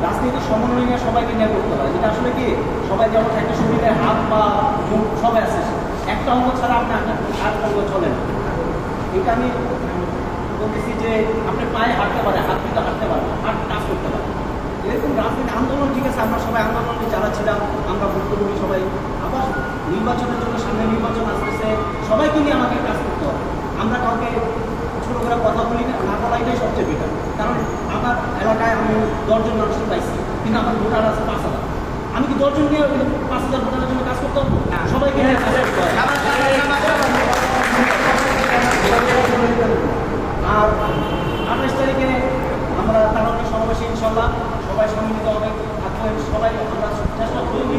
রাজনীতি সমন্বয় নিয়ে সবাইকে নিয়ে করতে হয়, যেটা আসলে কি সবাই যেমন একটা শরীরে হাত পা মুখ সবাই আছে, একটা অঙ্গ ছাড়া আপনার হাত অঙ্গ চলে না। এটা আমি বলতেছি যে আপনি পায়ে হাঁটতে পারে, হাত কিন্তু হাঁটতে পারে, হাত কাজ করতে পারে। এরকম রাজনীতি আন্দোলন ঠিক আছে, আমরা সবাই আন্দোলনে যারা ছিলাম আমরা ভুক্তভোগী সবাই। আবার নির্বাচনের জন্য সামনে নির্বাচন আসতেছে, সবাইকে নিয়ে আমাকে কাজ করতে হবে। আমরা কাউকে ছোটো করে কথা বলি না বলাইটাই সবচেয়ে বেটার। কারণ আমার এলাকায় আমি 10 জন মানুষকে পাইছি, কিন্তু আমার ভোটার আছে 5,000। আমি কি 10 জন নিয়ে 5,000 ভোটারের জন্য কাজ করতে হবে? সবাইকে নিয়ে কাজ করতে হবে। আর 28 তারিখে আমরা তারকে সমাবেশে ইনশাল্লাহ সবাই সম্মিলিত হবে, থাকবেন সবাই। আমরা চেষ্টা করি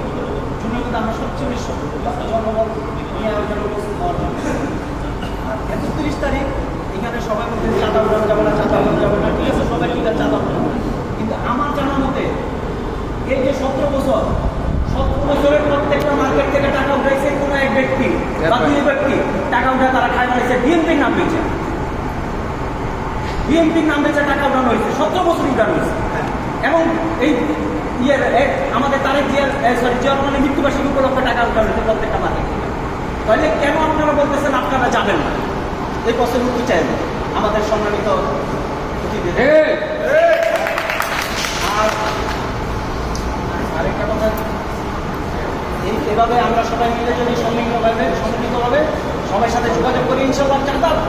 জুনিয়রদের আমরা সবচেয়ে বেশি জনবল নিয়ে ওইখানে উপস্থিত হওয়ার জন্য। আর 31 তারিখ এখানে সবাই বলতে চাঁদা উঠানো যাবে না, চাঁদা উঠানো যাবে না, ঠিক আছে, সবাই ঠিক আছে চাঁদা উঠানো। কিন্তু আমার জানা মতে এই যে 17 বছরের প্রত্যেকটা মার্কেট থেকে টাকা উঠাইছে কোনো এক ব্যক্তি বা 2 ব্যক্তি টাকা উঠায় তারা খাই পাইছে, বিএনপির নাম পেয়েছে, বিএনপির নাম পেয়েছে টাকা উঠানো হয়েছে, 17 বছর উঠানো হয়েছে। এবং এই আমাদের তারেক জিয়ার মৃত্যুবার্ষিকী উপলক্ষে টাকা উঠানো হয়েছে প্রত্যেকটা মার্কেট থেকে। তাহলে কেন আপনারা বলতেছেন আপনারা যাবেন না? এই প্রশ্নের উত্তর চাই আমাদের সম্মানিত অতিথি। আর আরেকটা কথা, এভাবে আমরা সবাই মিলে যদি সম্মিলিতভাবে সবাই সাথে যোগাযোগ করি ইনশাল্লাহ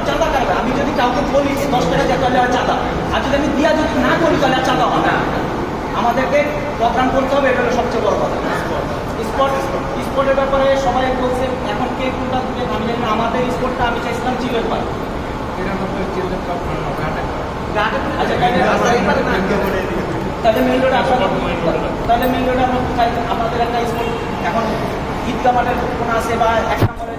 চাঁদা কাটবে। আমি যদি কাউকে বলি 10 টাকা যেতে হলে চাঁদা, আর যদি আমি দিয়া যদি না করি তাহলে আর চাঁদা হবে না। আমাদেরকে প্রোগ্রাম করতে হবে, এটা হলো সবচেয়ে বড় কথা। স্পটের ব্যাপারে সবাই বলছে এখন কে কোনটা দিলে আমি জানি না। আমাদের স্পটটা আমি চাইছিলাম চিলের পার। তাহলে মেইন রোডে তাহলে মেইন রোডে আমরা কোথায় আপনাদের একটা স্পট এখন ঈদগাহ মাঠের কোনো আছে বা এক নম্বরের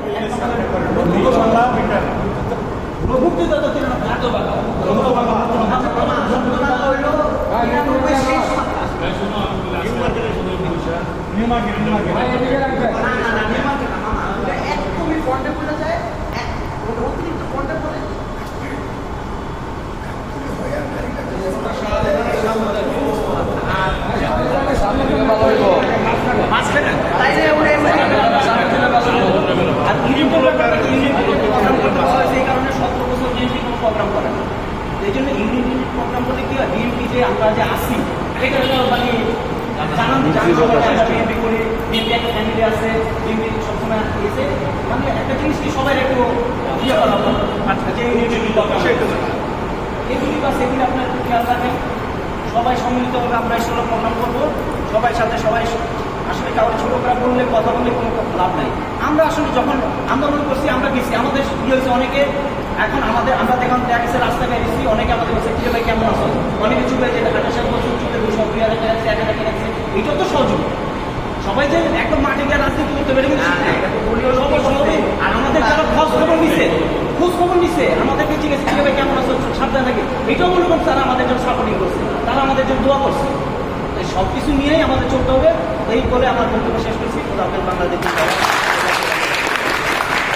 প্রোগ্রাম করে না। এই জন্য ইউনিট প্রোগ্রাম করলে কি হয়, বিএনপি যে আমরা যে আসি এটা মানে জানান আমরা বিএনপি করি, বিএনপি একটা ফ্যামিলি আছে, বিএনপি সবসময় এসে মানে একটা জিনিস কি সবাই একটু ইয়ে করা হবে যে এগুলি বা সেগুলি আপনার খেয়াল রাখেন। সবাই সম্মিলিতভাবে আমরা এসব প্রোগ্রাম করবো, সবাই সাথে সবাই। আসলে কাউকে ছোটো করে বললে কথা বললে কোনো লাভ নাই। আমরা আসলে যখন আন্দোলন করছি আমরা গেছি, আমাদের ইয়ে হয়েছে অনেকে। এখন আমরা দেখুন দেখা গেছে রাস্তায় বেরিয়েছি, অনেকে আমাদের বলছে কি ভাই কেমন আসো, অনেকে চুপে যে 28 বছর চুপে 200-2000 টাকা 1000 টাকা রাখছে। এটা তো সহযোগ। সবাই যে একদম মাঠে গিয়ে রাজনীতি করতে পারে আর আমাদের যারা খোঁজ খবর নিচ্ছে আমাদেরকে জিজ্ঞেস কি ভাই কেমন আসো, সাবধান থাকে। এটাও মনে করছে তারা আমাদের জন্য সাপোর্টিং করছে, তারা আমাদের জন্য দোয়া করছে। সব কিছু নিয়েই আমাদের চলতে হবে। এই বলে আমার বক্তব্য শেষ করছি। বাংলাদেশ।